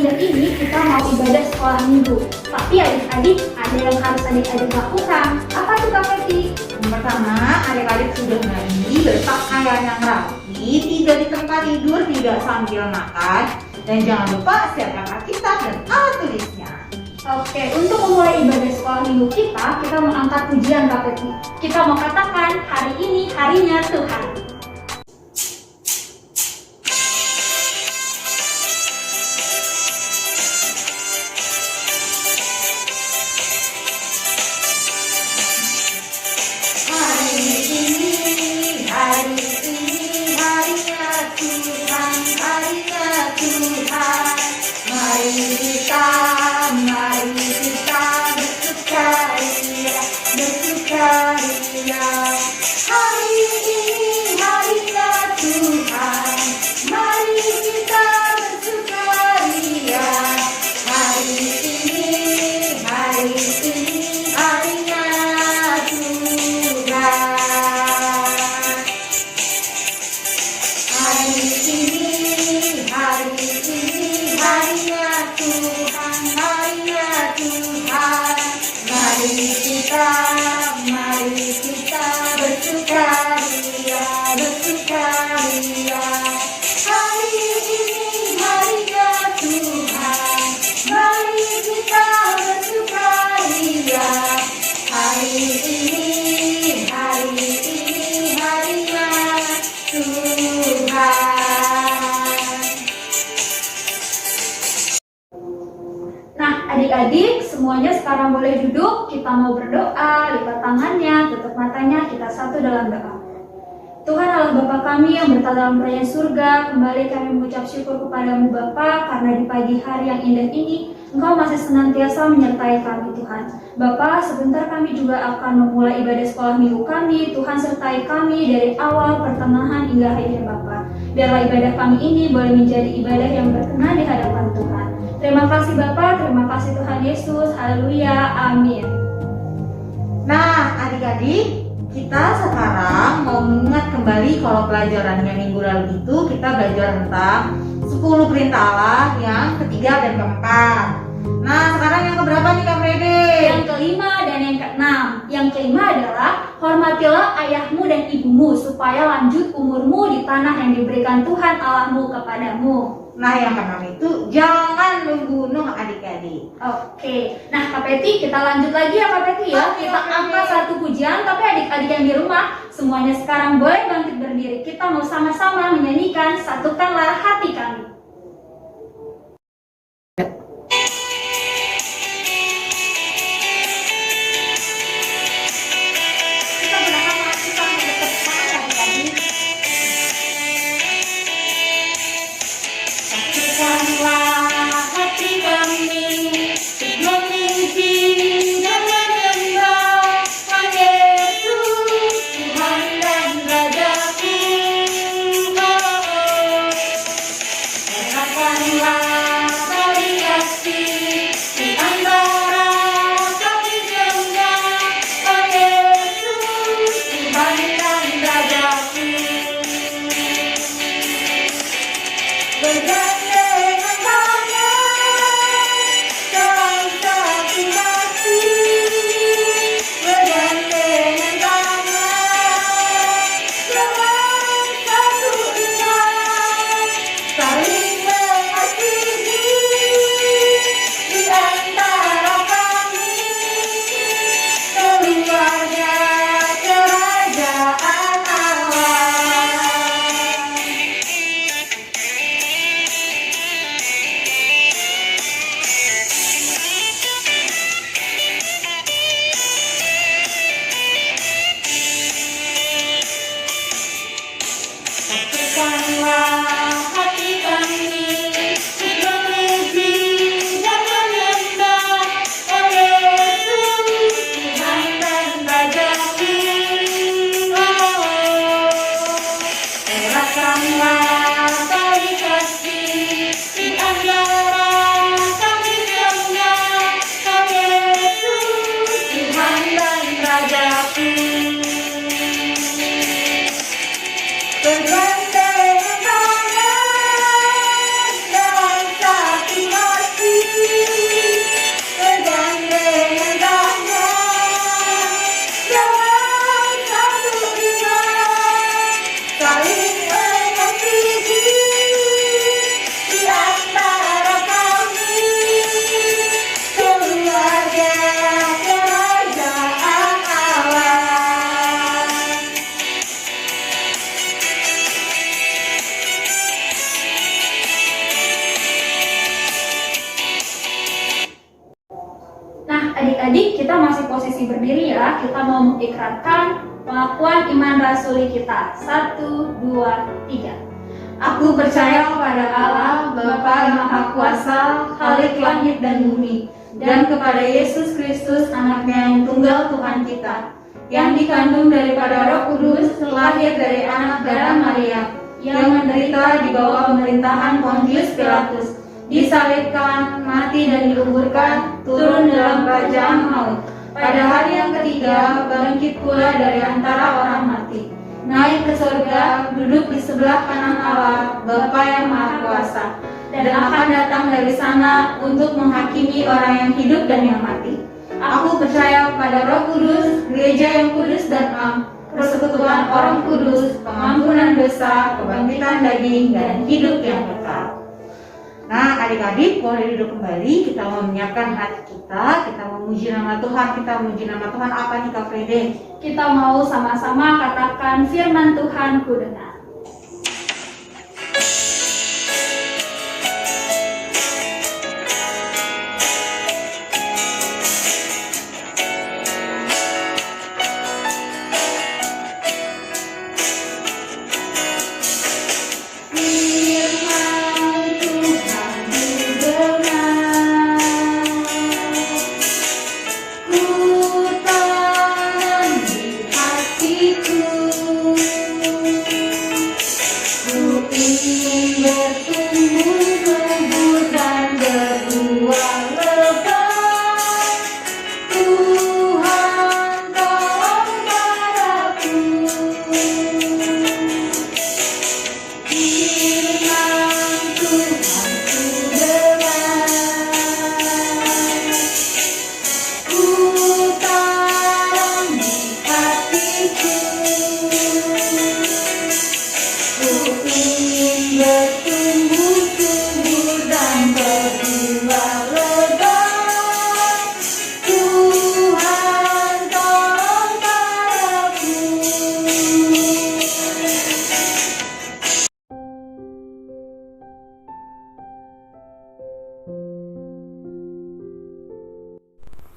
indah ini kita mau ibadah sekolah minggu. Tapi adik-adik ada yang harus adik-adik lakukan. Apa tuh Kak Feti? Yang pertama, adik-adik sudah mandi, berpakaian yang rapi, tidak di tempat tidur, tidak sambil makan, dan jangan lupa siapkan Alkitab dan alat tulisnya. Oke, untuk memulai ibadah sekolah minggu kita mau angkat pujian Kak Feti. Kita mau katakan hari ini harinya Tuhan. Adik-adik, semuanya sekarang boleh duduk. Kita mau berdoa, lipat tangannya, tutup matanya, kita satu dalam doa. Tuhan Allah Bapa kami yang berada dalam kerajaan surga, kembali kami mengucap syukur kepadamu Bapa, karena di pagi hari yang indah ini, Engkau masih senantiasa menyertai kami Tuhan. Bapa, sebentar kami juga akan memulai ibadah sekolah minggu kami. Tuhan sertai kami dari awal, pertengahan, hingga akhir Bapa. Biarlah ibadah kami ini boleh menjadi ibadah yang berkenan di hadapan Tuhan. Terima kasih Bapak, terima kasih Tuhan Yesus, haleluya, amin. Nah, adik-adik, kita sekarang mau mengingat kembali kalau pelajarannya minggu lalu itu kita belajar tentang 10 perintah Allah yang ketiga dan keempat. Nah, sekarang yang keberapa nih Kak Frede? Yang kelima dan yang keenam. Yang kelima adalah hormatilah ayahmu dan ibumu supaya lanjut umurmu di tanah yang diberikan Tuhan Allahmu kepadamu. Nah, yang keenam itu jangan membunuh adik-adik. Oke, nah Kak Peti kita lanjut lagi ya Kak Peti ya. Oke, Kita angkat satu pujian, tapi adik-adik yang di rumah semuanya sekarang boleh bangkit berdiri. Kita mau sama-sama menyanyikan Satukanlah Hati Kami. kita mau mengikrarkan pengakuan iman rasuli kita. 1, 2, 3. Aku percaya kepada Allah, Bapa yang Maha Kuasa, Khalik langit dan bumi, dan kepada Yesus Kristus, anaknya yang tunggal Tuhan kita, yang dikandung daripada Roh Kudus, lahir dari anak darah Maria, yang menderita di bawah pemerintahan Pontius Pilatus, disalibkan, mati dan dikuburkan, turun dalam kerajaan maut. Pada hari yang ketiga, bangkit pula dari antara orang mati, naik ke surga, duduk di sebelah kanan Allah, Bapa yang Maha Kuasa, dan akan datang dari sana untuk menghakimi orang yang hidup dan yang mati. Aku percaya pada Roh Kudus, gereja yang kudus dan am, persekutuan orang kudus, pengampunan dosa, kebangkitan daging, dan hidup yang kekal. Nah, adik-adik boleh duduk kembali. Kita mau menyiapkan hati kita mau memuji nama Tuhan. Kita memuji nama Tuhan apa nih Kak Frede? Kita mau sama-sama katakan firman Tuhan ku dengar.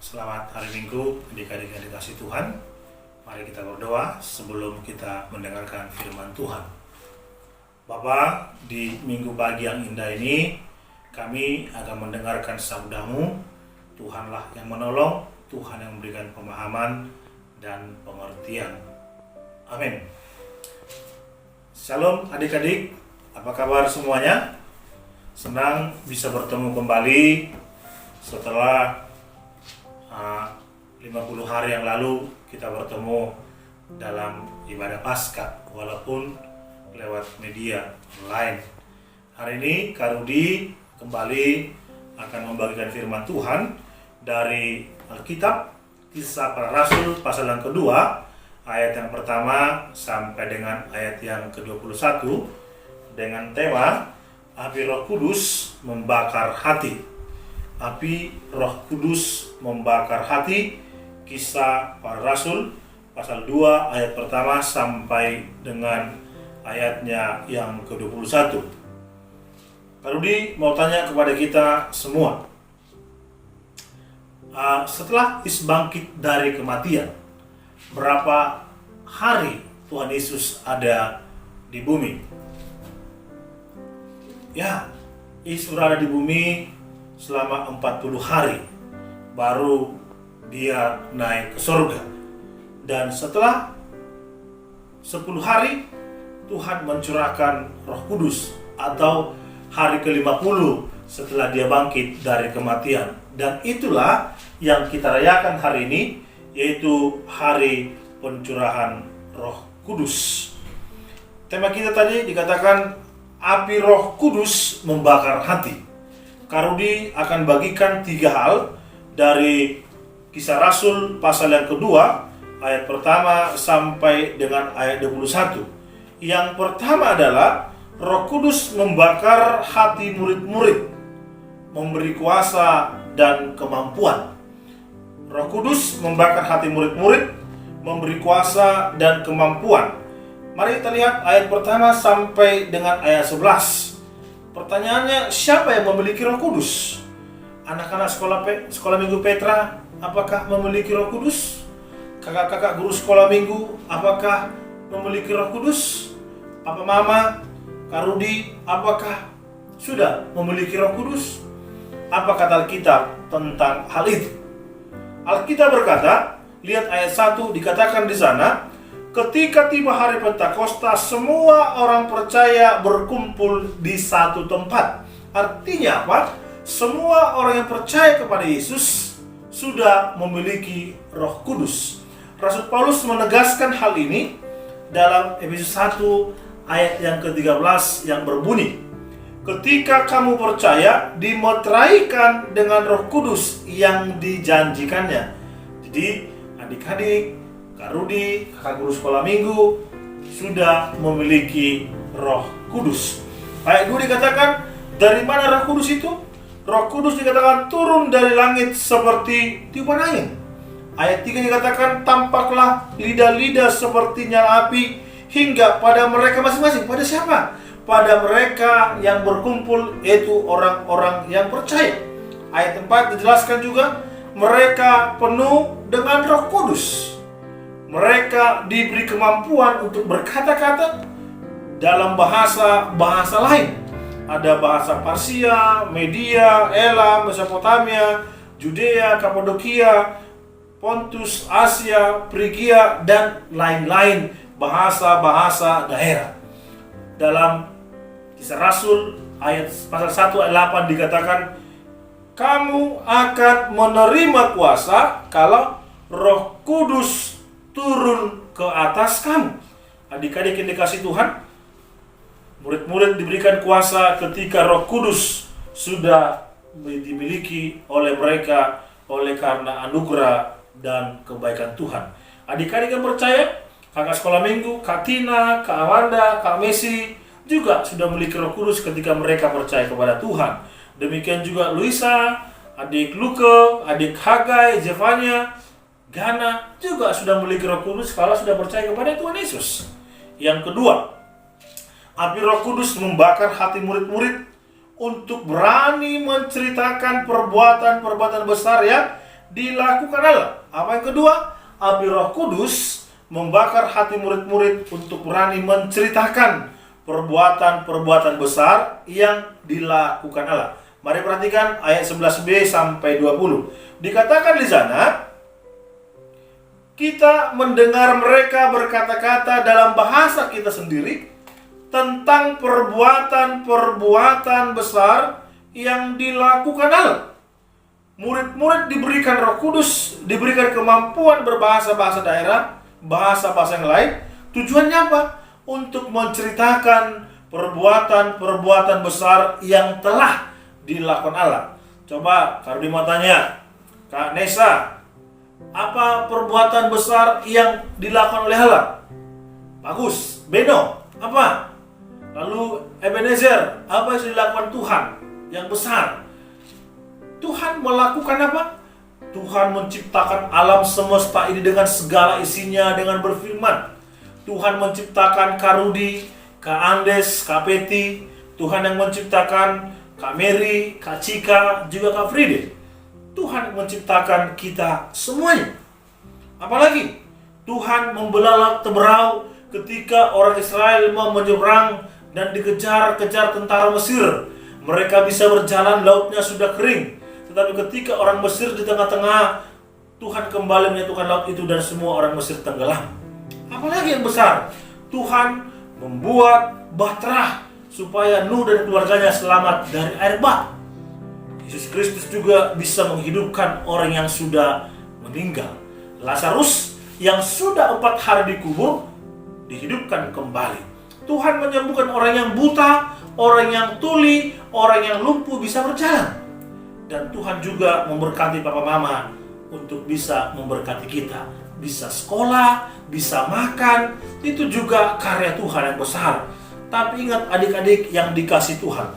Selamat hari Minggu, adik-adik yang dikasihi Tuhan. Mari kita berdoa sebelum kita mendengarkan firman Tuhan. Bapa, di minggu pagi yang indah ini, kami akan mendengarkan sabda-Mu. Tuhanlah yang menolong, Tuhan yang memberikan pemahaman dan pengertian. Amin. Shalom adik-adik, apa kabar semuanya? Senang bisa bertemu kembali setelah 50 hari yang lalu kita bertemu dalam ibadah Paskah walaupun lewat media online. Hari ini Kak Rudi kembali akan membagikan firman Tuhan dari Alkitab Kisah Para Rasul pasal yang kedua, ayat yang pertama sampai dengan ayat yang ke-21 dengan tema Api Roh Kudus membakar hati. Api Roh Kudus membakar hati. Kisah Para Rasul pasal 2 ayat pertama sampai dengan ayatnya yang ke-21. Kak Rudi mau tanya kepada kita semua, setelah Yesus bangkit dari kematian, berapa hari Tuhan Yesus ada di bumi? Ya, Yesus berada di bumi selama 40 hari, baru dia naik ke surga. Dan setelah 10 hari, Tuhan mencurahkan Roh Kudus, atau hari ke-50 setelah dia bangkit dari kematian. Dan itulah yang kita rayakan hari ini, yaitu hari pencurahan Roh Kudus. Tema kita tadi dikatakan api Roh Kudus membakar hati. Kak Rudi akan bagikan 3 hal dari Kisah Rasul pasal yang kedua, ayat pertama sampai dengan ayat 21. Yang pertama adalah Roh Kudus membakar hati murid-murid, memberi kuasa dan kemampuan. Roh Kudus membakar hati murid-murid, memberi kuasa dan kemampuan. Mari kita lihat ayat pertama sampai dengan ayat 11. Pertanyaannya, siapa yang memiliki Roh Kudus? Anak-anak sekolah Minggu Petra, apakah memiliki Roh Kudus? kakak-kakak guru sekolah minggu, apakah memiliki Roh Kudus? Papa Mama, Kak Rudi, apakah sudah memiliki Roh Kudus? Apa kata Alkitab tentang hal itu? Alkitab berkata, lihat ayat 1 dikatakan di sana, ketika tiba hari Pentakosta, semua orang percaya berkumpul di satu tempat. Artinya apa? Semua orang yang percaya kepada Yesus sudah memiliki Roh Kudus. Rasul Paulus menegaskan hal ini dalam Efesus 1 ayat yang ke-13 yang berbunyi, ketika kamu percaya, dimeteraikan dengan Roh Kudus yang dijanjikannya. Jadi adik-adik, Kak Rudi, kakak guru sekolah minggu sudah memiliki Roh Kudus. Ayat 2 dikatakan, dari mana Roh Kudus itu? Roh Kudus dikatakan turun dari langit seperti tiupan angin. Ayat 3 dikatakan, tampaklah lidah-lidah seperti nyala api hingga pada mereka masing-masing. Pada siapa? Pada mereka yang berkumpul, yaitu orang-orang yang percaya. Ayat 4 dijelaskan juga, mereka penuh dengan Roh Kudus. Mereka diberi kemampuan untuk berkata-kata dalam bahasa lain. Ada bahasa Parsia, Media, Elam, Mesopotamia, Judea, Kapadokia, Pontus, Asia, Frigia, dan lain-lain bahasa-bahasa daerah. Dalam Kisah Rasul ayat pasal 1 ayat 8 dikatakan, kamu akan menerima kuasa kalau Roh Kudus turun ke atas kamu. Adik-adik yang dikasih Tuhan, murid-murid diberikan kuasa ketika Roh Kudus sudah dimiliki oleh mereka oleh karena anugerah dan kebaikan Tuhan. Adik-adik yang percaya, kakak sekolah minggu, Kak Tina, Kak Amanda, Kak Messi juga sudah memiliki Roh Kudus ketika mereka percaya kepada Tuhan. Demikian juga Luisa, adik Luke, adik Hagai, Zevanya, Gana juga sudah memiliki Roh Kudus kalau sudah percaya kepada Tuhan Yesus. Yang kedua, api Roh Kudus membakar hati murid-murid untuk berani menceritakan perbuatan-perbuatan besar yang dilakukan Allah. Apa yang kedua? Api Roh Kudus membakar hati murid-murid untuk berani menceritakan perbuatan-perbuatan besar yang dilakukan Allah. Mari perhatikan ayat 11b sampai 20. Dikatakan di sana, kita mendengar mereka berkata-kata dalam bahasa kita sendiri tentang perbuatan-perbuatan besar yang dilakukan Allah. Murid-murid diberikan Roh Kudus, diberikan kemampuan berbahasa-bahasa daerah, bahasa-bahasa yang lain. Tujuannya apa? Untuk menceritakan perbuatan-perbuatan besar yang telah dilakukan Allah. Coba kalau mau tanya, Kak Nesa, apa perbuatan besar yang dilakukan oleh Allah? Bagus. Beno, apa? Lalu Ebenezer, apa yang dilakukan Tuhan yang besar? Tuhan melakukan apa? Tuhan menciptakan alam semesta ini dengan segala isinya dengan berfirman. Tuhan menciptakan Kak Rudi, Kak Andes, Kak Peti. Tuhan yang menciptakan Kak Mary, Kak Cika, juga Kak Fride. Tuhan menciptakan kita semuanya. Apalagi Tuhan membelalak teberau ketika orang Israel mau menyeberang dan dikejar-kejar tentara Mesir. Mereka bisa berjalan, lautnya sudah kering. Tetapi ketika orang Mesir di tengah-tengah, Tuhan kembali menyatukan laut itu dan semua orang Mesir tenggelam. Apalagi yang besar, Tuhan membuat bahtera supaya Nuh dan keluarganya selamat dari air bah. Yesus Kristus juga bisa menghidupkan orang yang sudah meninggal. Lazarus yang sudah 4 hari dikubur dihidupkan kembali. Tuhan menyembuhkan orang yang buta, orang yang tuli, orang yang lumpuh bisa berjalan. Dan Tuhan juga memberkati papa mama untuk bisa memberkati kita. Bisa sekolah, bisa makan, itu juga karya Tuhan yang besar. Tapi ingat adik-adik yang dikasih Tuhan,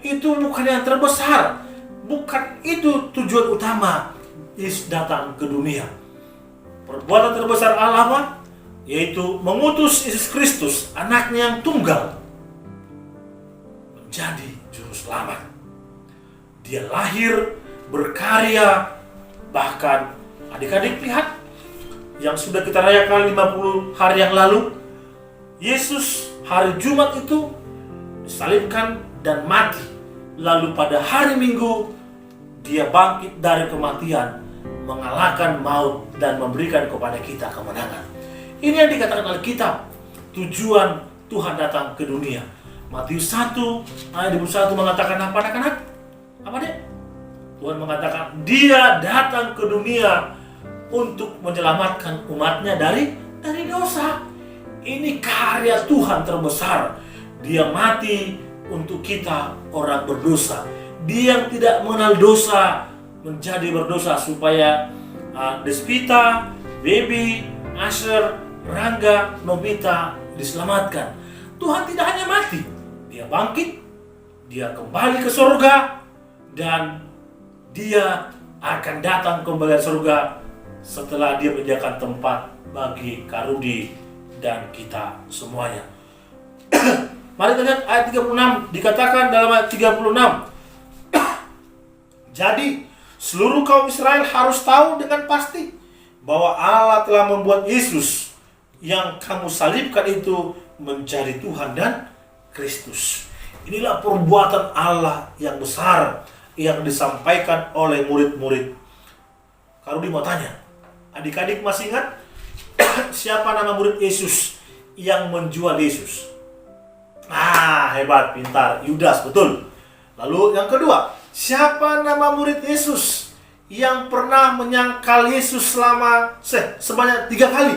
itu bukan yang terbesar. Bukan itu tujuan utama Yesus datang ke dunia. Perbuatan terbesar Allah apa? Yaitu mengutus Yesus Kristus, anaknya yang tunggal, menjadi juru selamat. Dia lahir, berkarya, bahkan adik-adik lihat, yang sudah kita rayakan 50 hari yang lalu, Yesus hari Jumat itu disalibkan dan mati. Lalu pada hari Minggu dia bangkit dari kematian, mengalahkan maut dan memberikan kepada kita kemenangan. Ini yang dikatakan oleh kitab tujuan Tuhan datang ke dunia. Matius 1 ayat 21 mengatakan apa, anak-anak? Apa dia? Tuhan mengatakan dia datang ke dunia untuk menyelamatkan umatnya dari dosa. Ini karya Tuhan terbesar. Dia mati untuk kita orang berdosa. Dia yang tidak mengenal dosa menjadi berdosa supaya Despita, Baby, Asher, Rangga, Nobita diselamatkan. Tuhan tidak hanya mati, dia bangkit, dia kembali ke surga, dan dia akan datang kembali ke surga setelah dia menyediakan tempat bagi Karudi dan kita semuanya. Mari kita lihat ayat 36, dikatakan dalam ayat 36. Jadi seluruh kaum Israel harus tahu dengan pasti bahwa Allah telah membuat Yesus yang kamu salibkan itu menjadi Tuhan dan Kristus. Inilah perbuatan Allah yang besar yang disampaikan oleh murid-murid. Karudi mau tanya, adik-adik masih ingat siapa nama murid Yesus yang menjual Yesus? Hebat, pintar, Yudas, betul. Lalu yang kedua, siapa nama murid Yesus yang pernah menyangkal Yesus sebanyak 3 kali?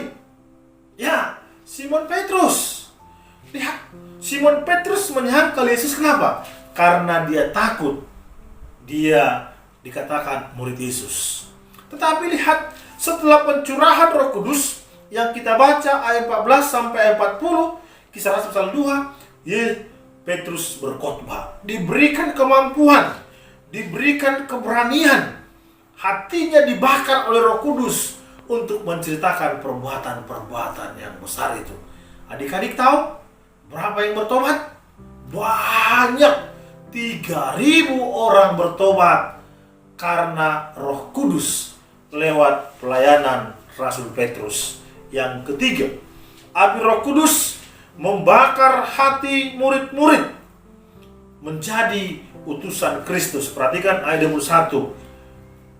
Ya, Simon Petrus. Lihat, Simon Petrus menyangkal Yesus, kenapa? Karena dia takut dia dikatakan murid Yesus. Tetapi lihat, setelah pencurahan Roh Kudus yang kita baca ayat 14 sampai ayat 40, Kisah Rasul pasal 2, Petrus berkhotbah, diberikan kemampuan, diberikan keberanian, hatinya dibakar oleh Roh Kudus untuk menceritakan perbuatan-perbuatan yang besar itu. Adik-adik tahu berapa yang bertobat? Banyak, 3.000 orang bertobat karena Roh Kudus lewat pelayanan Rasul Petrus. Yang ketiga, api Roh Kudus membakar hati murid-murid menjadi utusan Kristus. Perhatikan ayat 21.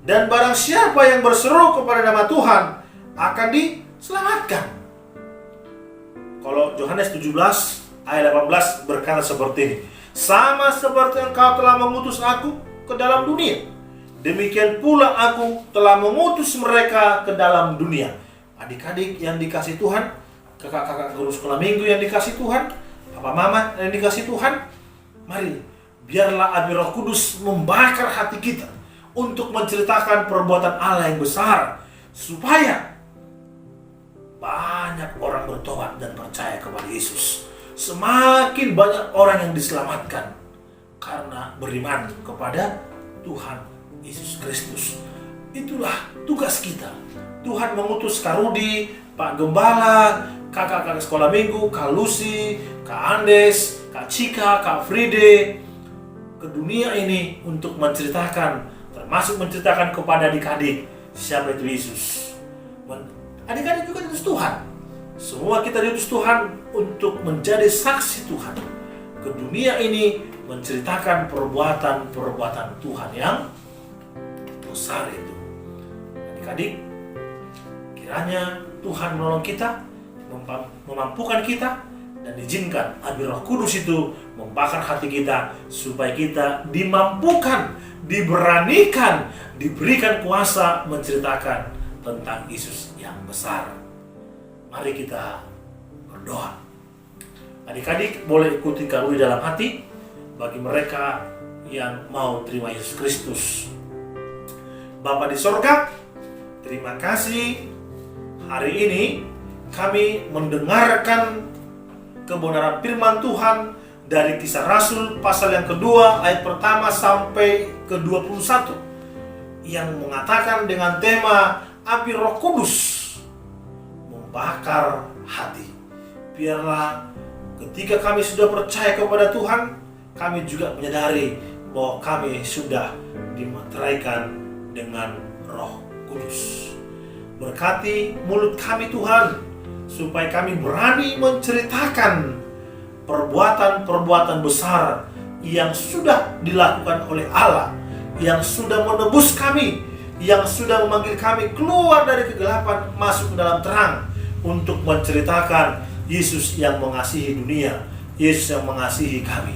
Dan barang siapa yang berseru kepada nama Tuhan akan diselamatkan. Kalau Yohanes 17 ayat 18 berkata seperti ini. Sama seperti engkau telah mengutus aku ke dalam dunia, demikian pula aku telah mengutus mereka ke dalam dunia. Adik-adik yang dikasih Tuhan, kakak-kakak guru sekolah minggu yang dikasih Tuhan, papa mama yang dikasih Tuhan, mari biarlah api Roh Kudus membakar hati kita untuk menceritakan perbuatan Allah yang besar, supaya banyak orang bertobat dan percaya kepada Yesus. Semakin banyak orang yang diselamatkan karena beriman kepada Tuhan Yesus Kristus. Itulah tugas kita. Tuhan mengutus Karudi, Pak Gembala, kakak-kakak sekolah minggu, Kak Lucy, Kak Andes, Kak Cika, Kak Fride ke dunia ini untuk menceritakan, termasuk menceritakan kepada adik-adik siapa itu Yesus. Adik-adik juga diutus Tuhan. Semua kita diutus Tuhan untuk menjadi saksi Tuhan ke dunia ini, menceritakan perbuatan-perbuatan Tuhan yang besar itu. Adik-adik, kiranya Tuhan menolong kita, memampukan kita, dan izinkan api Roh Kudus itu membakar hati kita supaya kita dimampukan, diberanikan, diberikan kuasa menceritakan tentang Yesus yang besar. Mari kita berdoa. Adik-adik boleh ikuti Karudi dalam hati bagi mereka yang mau terima Yesus Kristus. Bapa di sorga, terima kasih hari ini kami mendengarkan kebenaran firman Tuhan dari Kisah Rasul pasal yang kedua ayat pertama sampai ke-21 yang mengatakan dengan tema api Roh Kudus membakar hati. Biarlah ketika kami sudah percaya kepada Tuhan, kami juga menyadari bahwa kami sudah dimeteraikan dengan Roh Kudus. Berkati mulut kami Tuhan, supaya kami berani menceritakan perbuatan-perbuatan besar yang sudah dilakukan oleh Allah, yang sudah menebus kami, yang sudah memanggil kami keluar dari kegelapan masuk ke dalam terang, untuk menceritakan Yesus yang mengasihi dunia, Yesus yang mengasihi kami.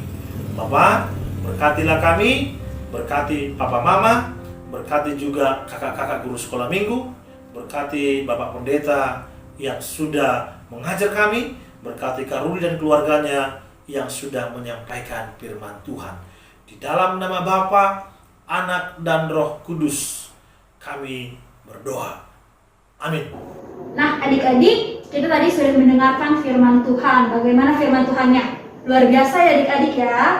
Bapak, berkatilah kami, berkati Papa Mama, berkati juga kakak-kakak guru sekolah minggu, berkati Bapak Pendeta yang sudah mengajar kami, berkati Kak Rudi dan keluarganya yang sudah menyampaikan firman Tuhan. Di dalam nama Bapa, Anak, dan Roh Kudus kami berdoa. Amin. Nah, adik-adik, kita tadi sudah mendengarkan firman Tuhan. Bagaimana firman Tuhannya? Luar biasa ya adik-adik ya.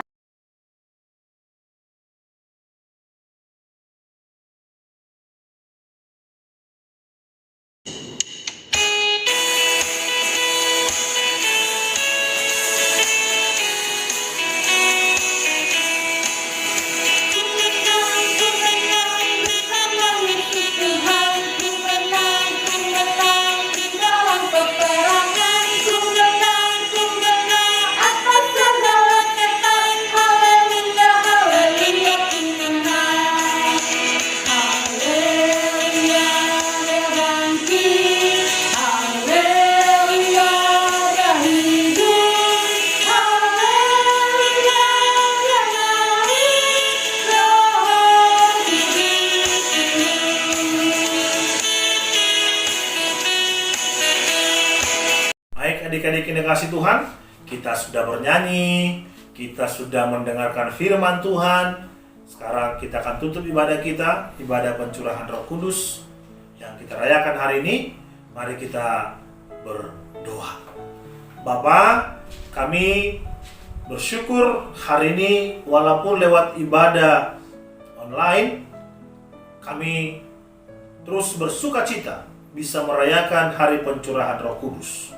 Adik-adik yang dikasihi Tuhan, kita sudah bernyanyi, kita sudah mendengarkan firman Tuhan. Sekarang kita akan tutup ibadah kita, ibadah pencurahan Roh Kudus yang kita rayakan hari ini. Mari kita berdoa. Bapa, kami bersyukur hari ini walaupun lewat ibadah online, kami terus bersuka cita bisa merayakan hari pencurahan Roh Kudus.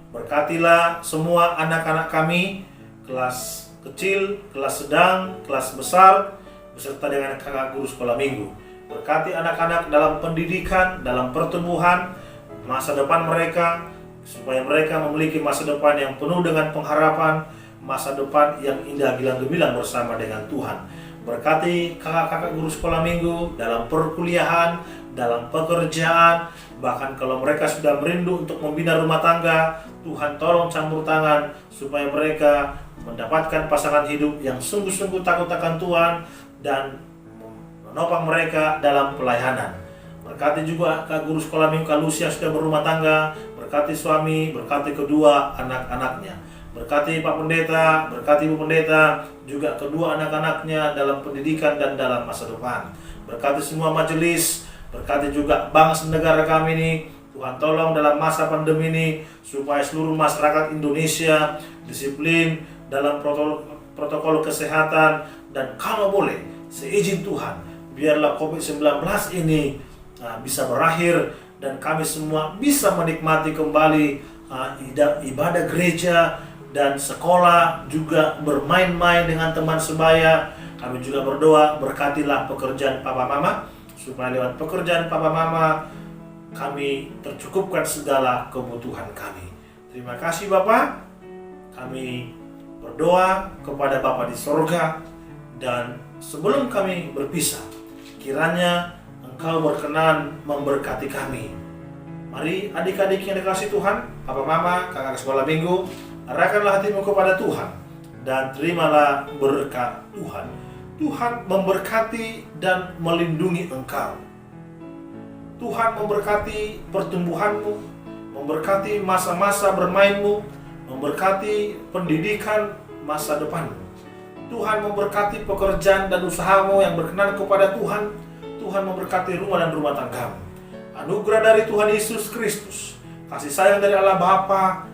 Berkatilah semua anak-anak kami, kelas kecil, kelas sedang, kelas besar, beserta dengan kakak guru sekolah minggu. Berkati anak-anak dalam pendidikan, dalam pertumbuhan, masa depan mereka, supaya mereka memiliki masa depan yang penuh dengan pengharapan, masa depan yang indah gilang-gemilang bersama dengan Tuhan. Berkati kakak-kakak guru sekolah minggu dalam perkuliahan, dalam pekerjaan, bahkan kalau mereka sudah merindu untuk membina rumah tangga, Tuhan tolong campur tangan supaya mereka mendapatkan pasangan hidup yang sungguh-sungguh takut akan Tuhan dan menopang mereka dalam pelayanan. Berkati juga Kak Guru Sekolah Minggu Kak Lucy yang sudah berumah tangga, berkati suami, berkati kedua anak-anaknya. Berkati Pak Pendeta, berkati Ibu Pendeta, juga kedua anak-anaknya dalam pendidikan dan dalam masa depan. Berkati semua majelis, berkati juga bangsa negara kami ini. Tuhan tolong dalam masa pandemi ini supaya seluruh masyarakat Indonesia disiplin dalam protokol kesehatan, dan kalau boleh seizin Tuhan biarlah COVID-19 ini bisa berakhir dan kami semua bisa menikmati kembali ibadah gereja dan sekolah, juga bermain-main dengan teman sebaya. Kami juga berdoa berkatilah pekerjaan Papa Mama supaya lewat pekerjaan Papa Mama kami tercukupkan segala kebutuhan kami. Terima kasih Bapak. Kami berdoa kepada Bapa di sorga, dan sebelum kami berpisah, kiranya Engkau berkenan memberkati kami. Mari adik-adik yang dikasihi Tuhan, Papa Mama, kakak sekolah minggu, arahkanlah hatimu kepada Tuhan dan terimalah berkat Tuhan. Tuhan memberkati dan melindungi engkau. Tuhan memberkati pertumbuhanmu, memberkati masa-masa bermainmu, memberkati pendidikan masa depanmu. Tuhan memberkati pekerjaan dan usahamu yang berkenan kepada Tuhan. Tuhan memberkati rumah dan rumah tanggamu. Anugerah dari Tuhan Yesus Kristus, kasih sayang dari Allah Bapa,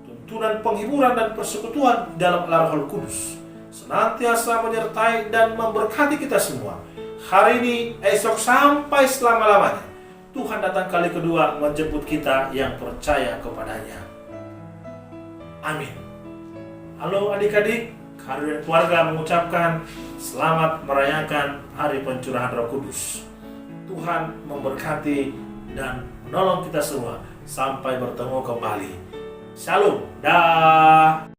tuntunan penghiburan dan persekutuan dalam Roh Kudus senantiasa menyertai dan memberkati kita semua. Hari ini, esok, sampai selama-lamanya. Tuhan datang kali kedua menjemput kita yang percaya kepadanya. Amin. Halo adik-adik, kami dan keluarga mengucapkan selamat merayakan Hari Pencurahan Roh Kudus. Tuhan memberkati dan menolong kita semua. Sampai bertemu kembali. Shalom. Dah.